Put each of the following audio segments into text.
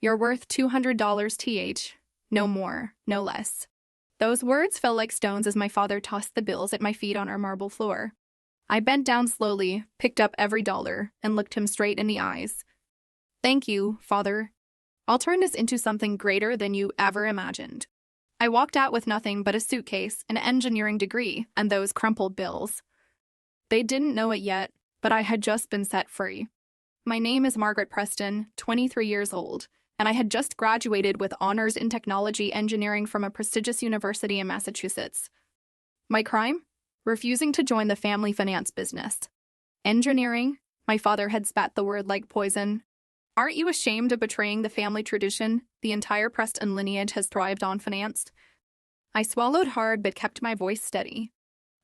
You're worth $200 th. No more, no less. Those words fell like stones as my father tossed the bills at my feet on our marble floor. I bent down slowly, picked up every dollar, and looked him straight in the eyes. Thank you, Father. I'll turn this into something greater than you ever imagined. I walked out with nothing but a suitcase, an engineering degree, and those crumpled bills. They didn't know it yet, but I had just been set free. My name is Margaret Preston, 23 years old, and I had just graduated with honors in technology engineering from a prestigious university in Massachusetts. My crime? Refusing to join the family finance business. Engineering? My father had spat the word like poison. Aren't you ashamed of betraying the family tradition the entire Preston lineage has thrived on finance? I swallowed hard but kept my voice steady.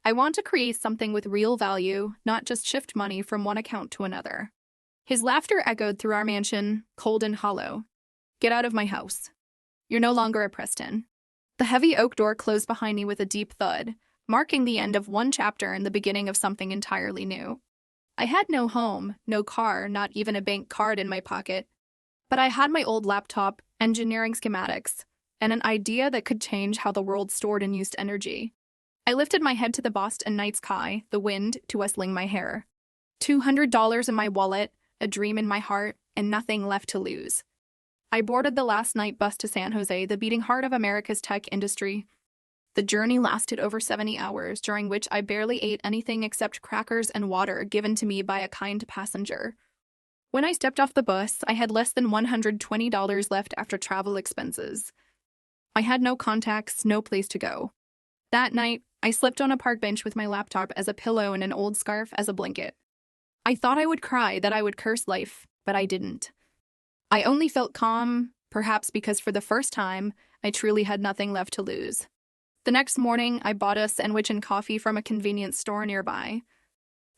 I want to create something with real value, not just shift money from one account to another. His laughter echoed through our mansion, cold and hollow. Get out of my house. You're no longer a Preston. The heavy oak door closed behind me with a deep thud, marking the end of one chapter and the beginning of something entirely new. I had no home, no car, not even a bank card in my pocket. But I had my old laptop, engineering schematics, and an idea that could change how the world stored and used energy. I lifted my head to the Boston night sky, the wind to whistling my hair. $200 in my wallet, a dream in my heart, and nothing left to lose. I boarded the last night bus to San Jose, the beating heart of America's tech industry. The journey lasted over 70 hours, during which I barely ate anything except crackers and water given to me by a kind passenger. When I stepped off the bus, I had less than $120 left after travel expenses. I had no contacts, no place to go. That night, I slept on a park bench with my laptop as a pillow and an old scarf as a blanket. I thought I would cry, that I would curse life, but I didn't. I only felt calm, perhaps because for the first time, I truly had nothing left to lose. The next morning, I bought a sandwich and coffee from a convenience store nearby.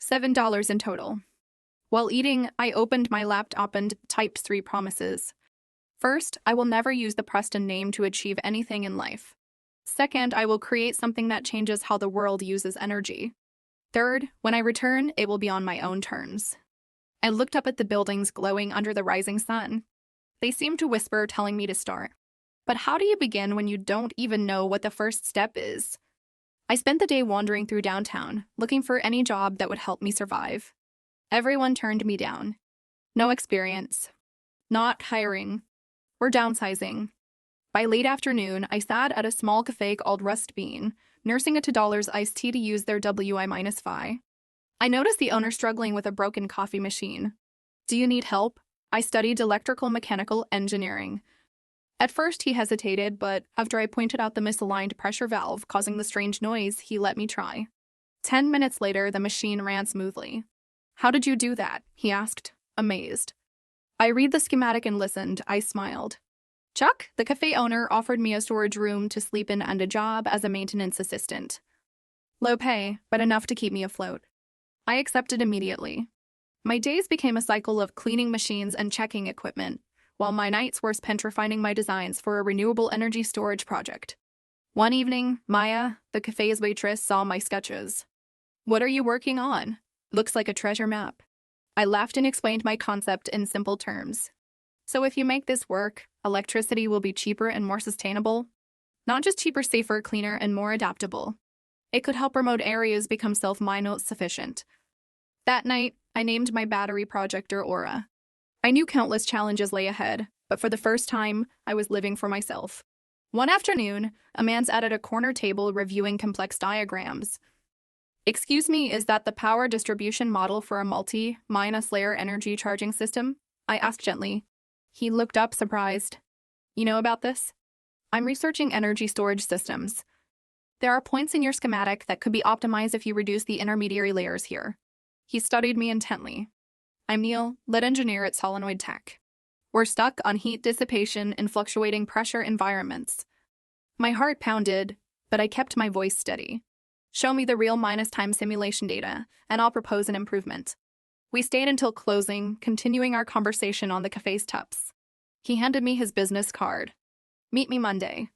$7 in total. While eating, I opened my laptop and typed 3 promises. First, I will never use the Preston name to achieve anything in life. Second, I will create something that changes how the world uses energy. Third, when I return, it will be on my own terms. I looked up at the buildings glowing under the rising sun. They seemed to whisper, telling me to start. But how do you begin when you don't even know what the first step is? I spent the day wandering through downtown, looking for any job that would help me survive. Everyone turned me down. No experience. Not hiring. We're downsizing. By late afternoon, I sat at a small café called Rust Bean, nursing a $2 iced tea to use their WI-5. I noticed the owner struggling with a broken coffee machine. Do you need help? I studied electrical mechanical engineering. At first, he hesitated, but after I pointed out the misaligned pressure valve causing the strange noise, he let me try. 10 minutes later, the machine ran smoothly. How did you do that? He asked, amazed. I read the schematic and listened. I smiled. Chuck, the cafe owner, offered me a storage room to sleep in and a job as a maintenance assistant. Low pay, but enough to keep me afloat. I accepted immediately. My days became a cycle of cleaning machines and checking equipment, while my nights were spent refining my designs for a renewable energy storage project. One evening, Maya, the cafe's waitress, saw my sketches. What are you working on? Looks like a treasure map. I laughed and explained my concept in simple terms. So if you make this work, electricity will be cheaper and more sustainable? Not just cheaper, safer, cleaner, and more adaptable. It could help remote areas become self-sufficient. That night, I named my battery project Aurora. I knew countless challenges lay ahead, but for the first time, I was living for myself. One afternoon, a man sat at a corner table reviewing complex diagrams. Excuse me, is that the power distribution model for a multi-layer energy charging system? I asked gently. He looked up, surprised. You know about this? I'm researching energy storage systems. There are points in your schematic that could be optimized if you reduce the intermediary layers here. He studied me intently. I'm Neil, lead engineer at Solenoid Tech. We're stuck on heat dissipation in fluctuating pressure environments. My heart pounded, but I kept my voice steady. Show me the real minus time simulation data, and I'll propose an improvement. We stayed until closing, continuing our conversation on the cafe's tubs. He handed me his business card. Meet me Monday.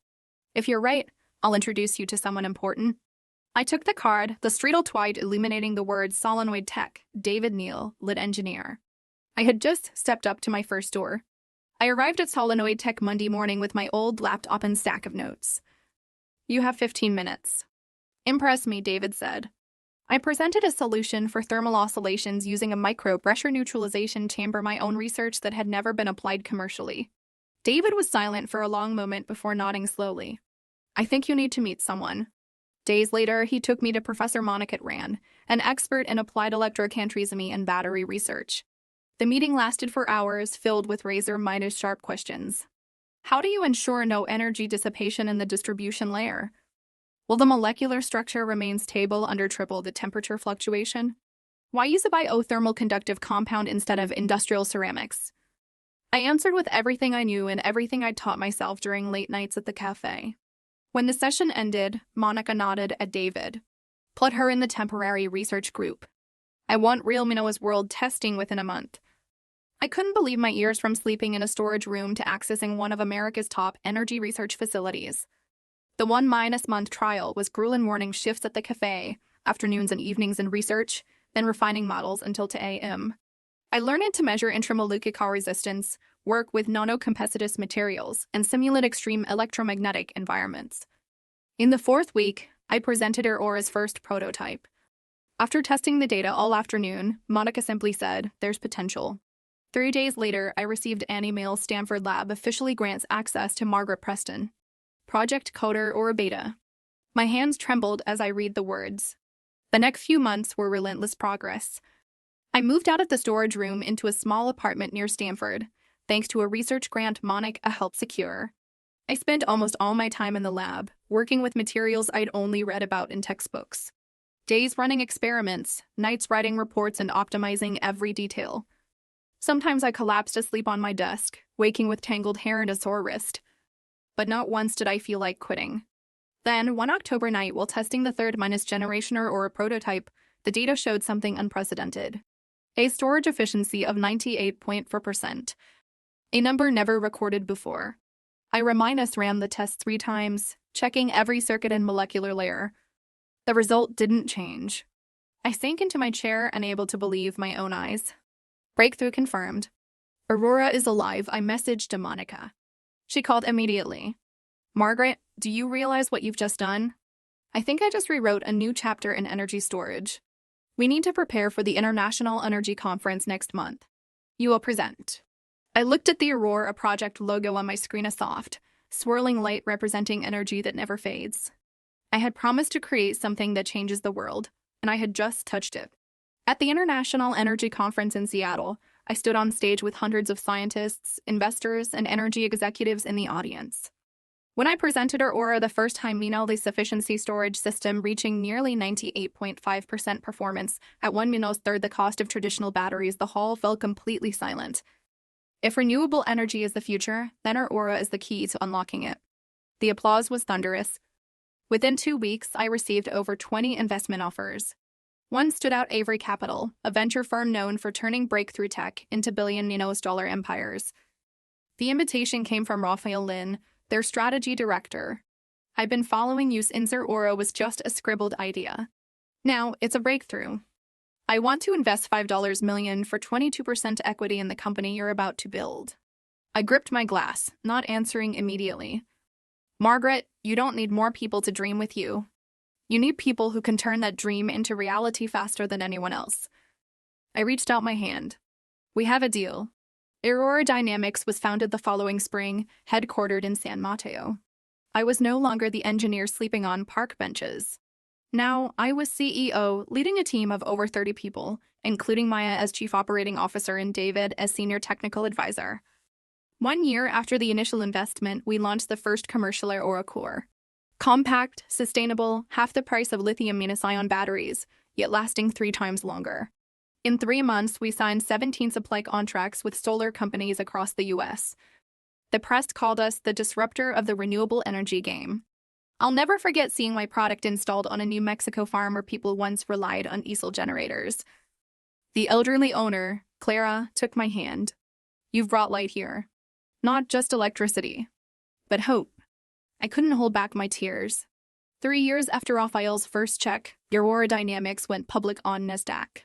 If you're right, I'll introduce you to someone important. I took the card, the streetle twite illuminating the words Solenoid Tech, David Neal, lead engineer. I had just stepped up to my first door. I arrived at Solenoid Tech Monday morning with my old laptop and stack of notes. You have 15 minutes. Impress me, David said. I presented a solution for thermal oscillations using a micro-pressure neutralization chamber, my own research that had never been applied commercially. David was silent for a long moment before nodding slowly. I think you need to meet someone. Days later, he took me to Professor Margaret Preston, an expert in applied electrocentrism and battery research. The meeting lasted for hours, filled with razor-sharp questions. How do you ensure no energy dissipation in the distribution layer? Will the molecular structure remain stable under triple the temperature fluctuation? Why use a biothermal conductive compound instead of industrial ceramics? I answered with everything I knew and everything I'd taught myself during late nights at the café. When the session ended, Monica nodded at David. Put her in the temporary research group. I want real Minoa's world testing within a month. I couldn't believe my ears from sleeping in a storage room to accessing one of America's top energy research facilities. The 1-month trial was grueling morning shifts at the café, afternoons and evenings in research, then refining models until 2 a.m. I learned to measure intramolecular resistance, work with nanocompetitive materials, and simulate extreme electromagnetic environments. In the fourth week, I presented Aurora's first prototype. After testing the data all afternoon, Monica simply said, "There's potential." 3 days later, I received an email Stanford Lab officially grants access to Margaret Preston. Project Coder or Beta. My hands trembled as I read the words. The next few months were relentless progress. I moved out of the storage room into a small apartment near Stanford, thanks to a research grant Monica helped secure. I spent almost all my time in the lab, working with materials I'd only read about in textbooks. Days running experiments, nights writing reports and optimizing every detail. Sometimes I collapsed asleep on my desk, waking with tangled hair and a sore wrist. But not once did I feel like quitting. Then, one October night, while testing the third generation or a prototype, the data showed something unprecedented. A storage efficiency of 98.4%, a number never recorded before. I ran the test 3 times, checking every circuit and molecular layer. The result didn't change. I sank into my chair, unable to believe my own eyes. Breakthrough confirmed. Aurora is alive, I messaged to Monica. She called immediately. Margaret, do you realize what you've just done? I think I just rewrote a new chapter in energy storage. We need to prepare for the International Energy Conference next month. You will present. I looked at the Aurora Project logo on my screen, a soft, swirling light representing energy that never fades. I had promised to create something that changes the world, and I had just touched it. At the International Energy Conference in Seattle, I stood on stage with hundreds of scientists, investors, and energy executives in the audience. When I presented Aurora the first time, the sufficiency storage system reaching nearly 98.5% performance at 1/3 the cost of traditional batteries, the hall fell completely silent. If renewable energy is the future, then Aurora is the key to unlocking it. The applause was thunderous. Within 2 weeks, I received over 20 investment offers. One stood out: Avery Capital, a venture firm known for turning breakthrough tech into billion-dollar empires. The invitation came from Raphael Lin, their strategy director. I'd been following you since Aurora was just a scribbled idea. Now it's a breakthrough. I want to invest $5 million for 22% equity in the company you're about to build. I gripped my glass, not answering immediately. Margaret, you don't need more people to dream with you. You need people who can turn that dream into reality faster than anyone else. I reached out my hand. We have a deal. Aurora Dynamics was founded the following spring, headquartered in San Mateo. I was no longer the engineer sleeping on park benches. Now, I was CEO, leading a team of over 30 people, including Maya as chief operating officer and David as senior technical advisor. 1 year after the initial investment, we launched the first commercial Aurora Core. Compact, sustainable, half the price of lithium-ion batteries, yet lasting 3 times longer. In 3 months, we signed 17 supply contracts with solar companies across the U.S. The press called us the disruptor of the renewable energy game. I'll never forget seeing my product installed on a New Mexico farm where people once relied on diesel generators. The elderly owner, Clara, took my hand. You've brought light here. Not just electricity, but hope. I couldn't hold back my tears. 3 years after Raphael's first check, Aurora Dynamics went public on NASDAQ.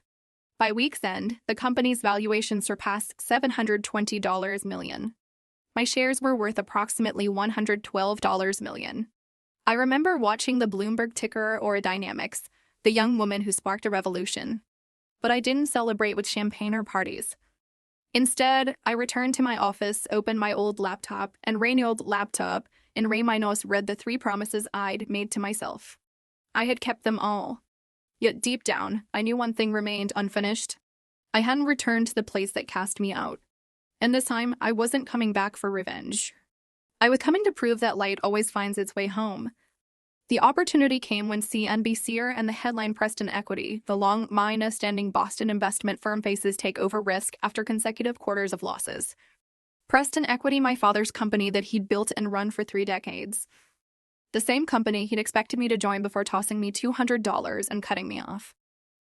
By week's end, the company's valuation surpassed $720 million. My shares were worth approximately $112 million. I remember watching the Bloomberg ticker Aurora Dynamics, the young woman who sparked a revolution. But I didn't celebrate with champagne or parties. Instead, I returned to my office, opened my old laptop, and in Rayminos read the 3 promises I'd made to myself. I had kept them all. Yet deep down, I knew one thing remained unfinished. I hadn't returned to the place that cast me out. And this time, I wasn't coming back for revenge. I was coming to prove that light always finds its way home. The opportunity came when CNBC and the headline Preston Equity, the long-standing Boston investment firm, faces takeover risk after consecutive quarters of losses. Preston Equity, my father's company that he'd built and run for 3 decades. The same company he'd expected me to join before tossing me $200 and cutting me off.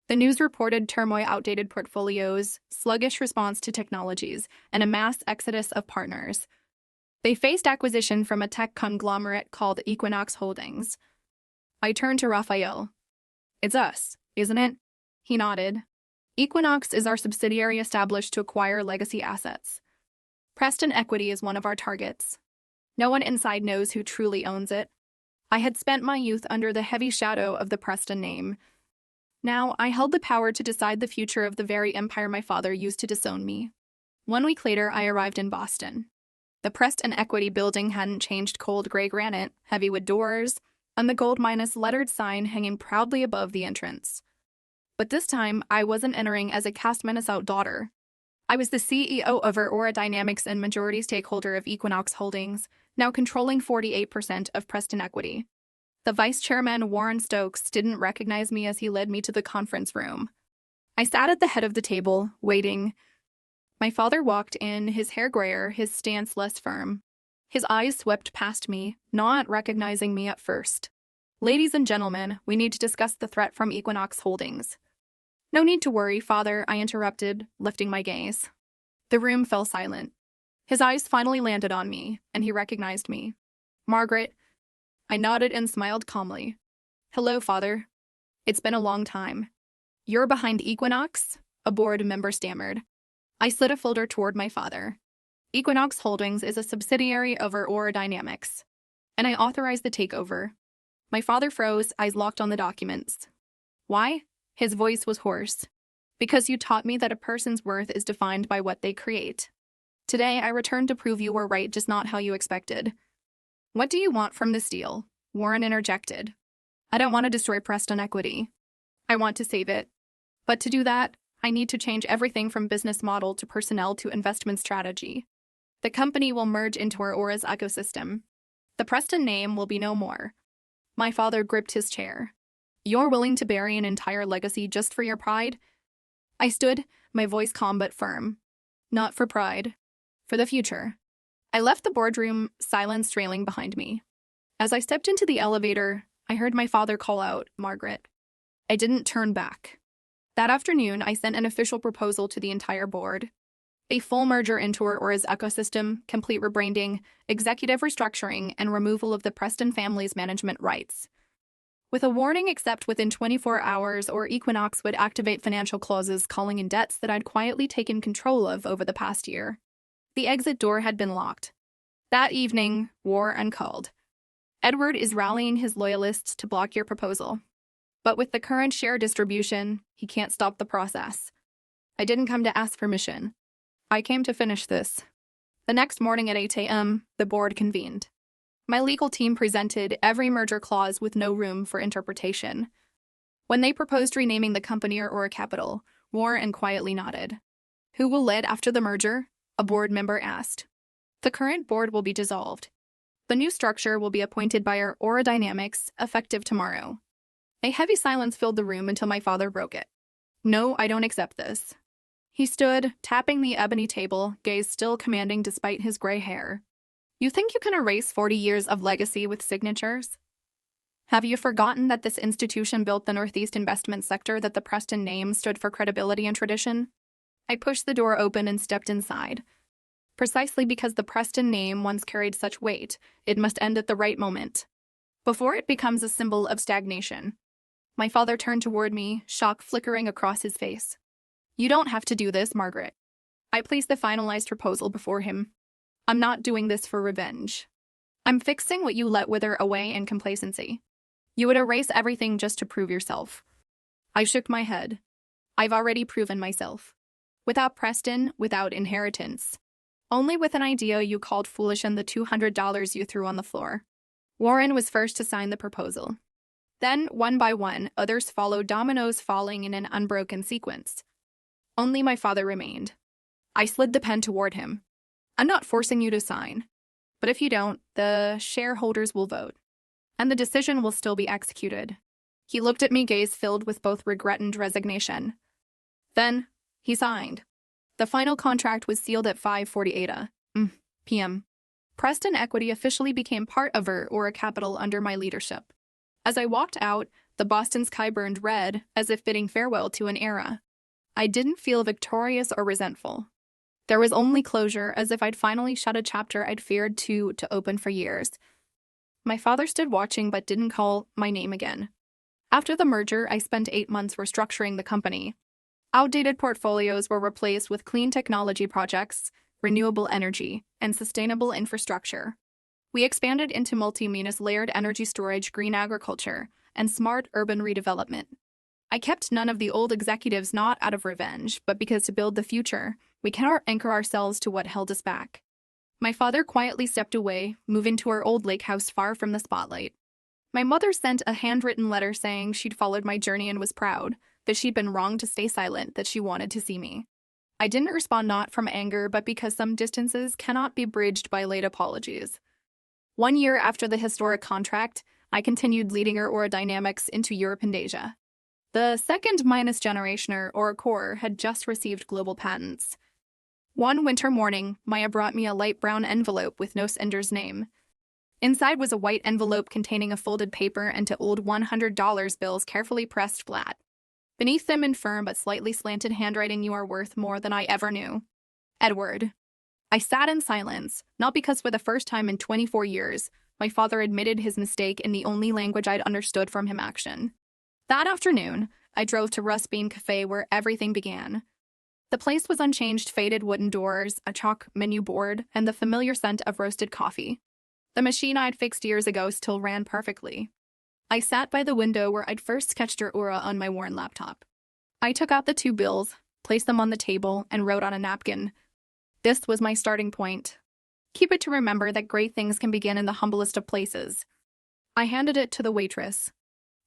The news reported turmoil, outdated portfolios, sluggish response to technologies, and a mass exodus of partners. They faced acquisition from a tech conglomerate called Equinox Holdings. I turned to Raphael. "It's us, isn't it?" He nodded. "Equinox is our subsidiary established to acquire legacy assets. Preston Equity is one of our targets. No one inside knows who truly owns it. I had spent my youth under the heavy shadow of the Preston name. Now I held the power to decide the future of the very empire my father used to disown me." 1 week later, I arrived in Boston. The Preston Equity building hadn't changed: cold gray granite, heavy wood doors, and the gold-minus lettered sign hanging proudly above the entrance. But this time, I wasn't entering as a cast-menaced daughter. I was the CEO of Aurora Dynamics and majority stakeholder of Equinox Holdings, now controlling 48% of Preston Equity. The vice chairman, Warren Stokes, didn't recognize me as he led me to the conference room. I sat at the head of the table, waiting. My father walked in, his hair grayer, his stance less firm. His eyes swept past me, not recognizing me at first. "Ladies and gentlemen, we need to discuss the threat from Equinox Holdings." "No need to worry, Father," I interrupted, lifting my gaze. The room fell silent. His eyes finally landed on me, and he recognized me. "Margaret." I nodded and smiled calmly. "Hello, Father. It's been a long time." "You're behind Equinox?" a board member stammered. I slid a folder toward my father. "Equinox Holdings is a subsidiary of Aurora Dynamics, and I authorized the takeover." My father froze, eyes locked on the documents. "Why?" His voice was hoarse. "Because you taught me that a person's worth is defined by what they create. Today, I returned to prove you were right, just not how you expected." "What do you want from this deal?" Warren interjected. "I don't want to destroy Preston Equity. I want to save it. But to do that, I need to change everything from business model to personnel to investment strategy. The company will merge into Aurora's ecosystem. The Preston name will be no more." My father gripped his chair. "You're willing to bury an entire legacy just for your pride?" I stood, my voice calm but firm. "Not for pride. For the future." I left the boardroom, silence trailing behind me. As I stepped into the elevator, I heard my father call out, "Margaret." I didn't turn back. That afternoon, I sent an official proposal to the entire board. A full merger into Aurora's ecosystem, complete rebranding, executive restructuring, and removal of the Preston family's management rights. With a warning except within 24 hours or Equinox would activate financial clauses calling in debts that I'd quietly taken control of over the past year. The exit door had been locked. That evening, war uncalled. "Edward is rallying his loyalists to block your proposal. But with the current share distribution, he can't stop the process." I didn't come to ask permission. I came to finish this. The next morning at 8 a.m., the board convened. My legal team presented every merger clause with no room for interpretation. When they proposed renaming the company Aurora Capital, Warren quietly nodded. "Who will lead after the merger?" a board member asked. "The current board will be dissolved. The new structure will be appointed by Aurora Dynamics, effective tomorrow." A heavy silence filled the room until my father broke it. "No, I don't accept this." He stood, tapping the ebony table, gaze still commanding despite his gray hair. "You think you can erase 40 years of legacy with signatures? Have you forgotten that this institution built the Northeast investment sector, that the Preston name stood for credibility and tradition?" I pushed the door open and stepped inside. Precisely because the Preston name once carried such weight, it must end at the right moment, before it becomes a symbol of stagnation. My father turned toward me, shock flickering across his face. "You don't have to do this, Margaret." I placed the finalized proposal before him. I'm not doing this for revenge. I'm fixing what you let wither away in complacency. You would erase everything just to prove yourself. I shook my head. I've already proven myself. Without Preston, without inheritance. Only with an idea you called foolish and the $200 you threw on the floor. Warren was first to sign the proposal. Then, one by one, others followed, dominoes falling in an unbroken sequence. Only my father remained. I slid the pen toward him. I'm not forcing you to sign. But if you don't, the shareholders will vote. And the decision will still be executed. He looked at me, gaze filled with both regret and resignation. Then, he signed. The final contract was sealed at 5:48 p.m. Preston Equity officially became part of Aurora Capital under my leadership. As I walked out, the Boston sky burned red, as if bidding farewell to an era. I didn't feel victorious or resentful. There was only closure, as if I'd finally shut a chapter I'd feared to open for years. My father stood watching but didn't call my name again. After the merger, I spent 8 months restructuring the company. Outdated portfolios were replaced with clean technology projects, renewable energy, and sustainable infrastructure. We expanded into multi-layered energy storage, green agriculture, and smart urban redevelopment. I kept none of the old executives, not out of revenge, but because to build the future, we cannot anchor ourselves to what held us back. My father quietly stepped away, moving to our old lake house far from the spotlight. My mother sent a handwritten letter saying she'd followed my journey and was proud, that she'd been wrong to stay silent, that she wanted to see me. I didn't respond, not from anger, but because some distances cannot be bridged by late apologies. 1 year after the historic contract, I continued leading Aurora Dynamics into Europe and Asia. The second minus generation or core had just received global patents. One winter morning, Maya brought me a light brown envelope with no sender's name. Inside was a white envelope containing a folded paper and two old $100 bills carefully pressed flat. Beneath them, in firm but slightly slanted handwriting, "You are worth more than I ever knew. Edward." I sat in silence, not because for the first time in 24 years, my father admitted his mistake in the only language I'd understood from him: action. That afternoon, I drove to Rust Bean Café, where everything began. The place was unchanged: faded wooden doors, a chalk menu board, and the familiar scent of roasted coffee. The machine I'd fixed years ago still ran perfectly. I sat by the window where I'd first sketched Aurora on my worn laptop. I took out the 2 bills, placed them on the table, and wrote on a napkin. This was my starting point. Keep it to remember that great things can begin in the humblest of places. I handed it to the waitress.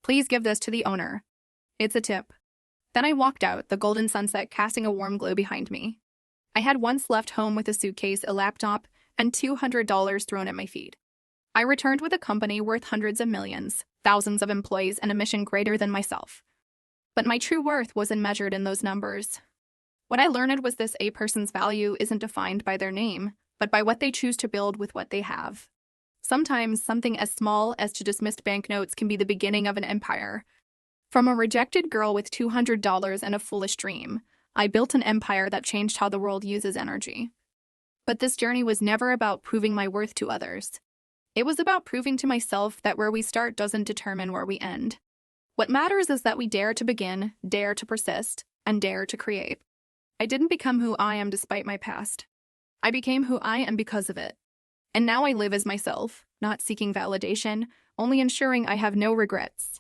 "Please give this to the owner. It's a tip." Then I walked out, the golden sunset casting a warm glow behind me. I had once left home with a suitcase, a laptop, and $200 thrown at my feet. I returned with a company worth hundreds of millions, thousands of employees, and a mission greater than myself. But my true worth wasn't measured in those numbers. What I learned was this: a person's value isn't defined by their name, but by what they choose to build with what they have. Sometimes something as small as two dismissed banknotes can be the beginning of an empire. From a rejected girl with $200 and a foolish dream, I built an empire that changed how the world uses energy. But this journey was never about proving my worth to others. It was about proving to myself that where we start doesn't determine where we end. What matters is that we dare to begin, dare to persist, and dare to create. I didn't become who I am despite my past. I became who I am because of it. And now I live as myself, not seeking validation, only ensuring I have no regrets.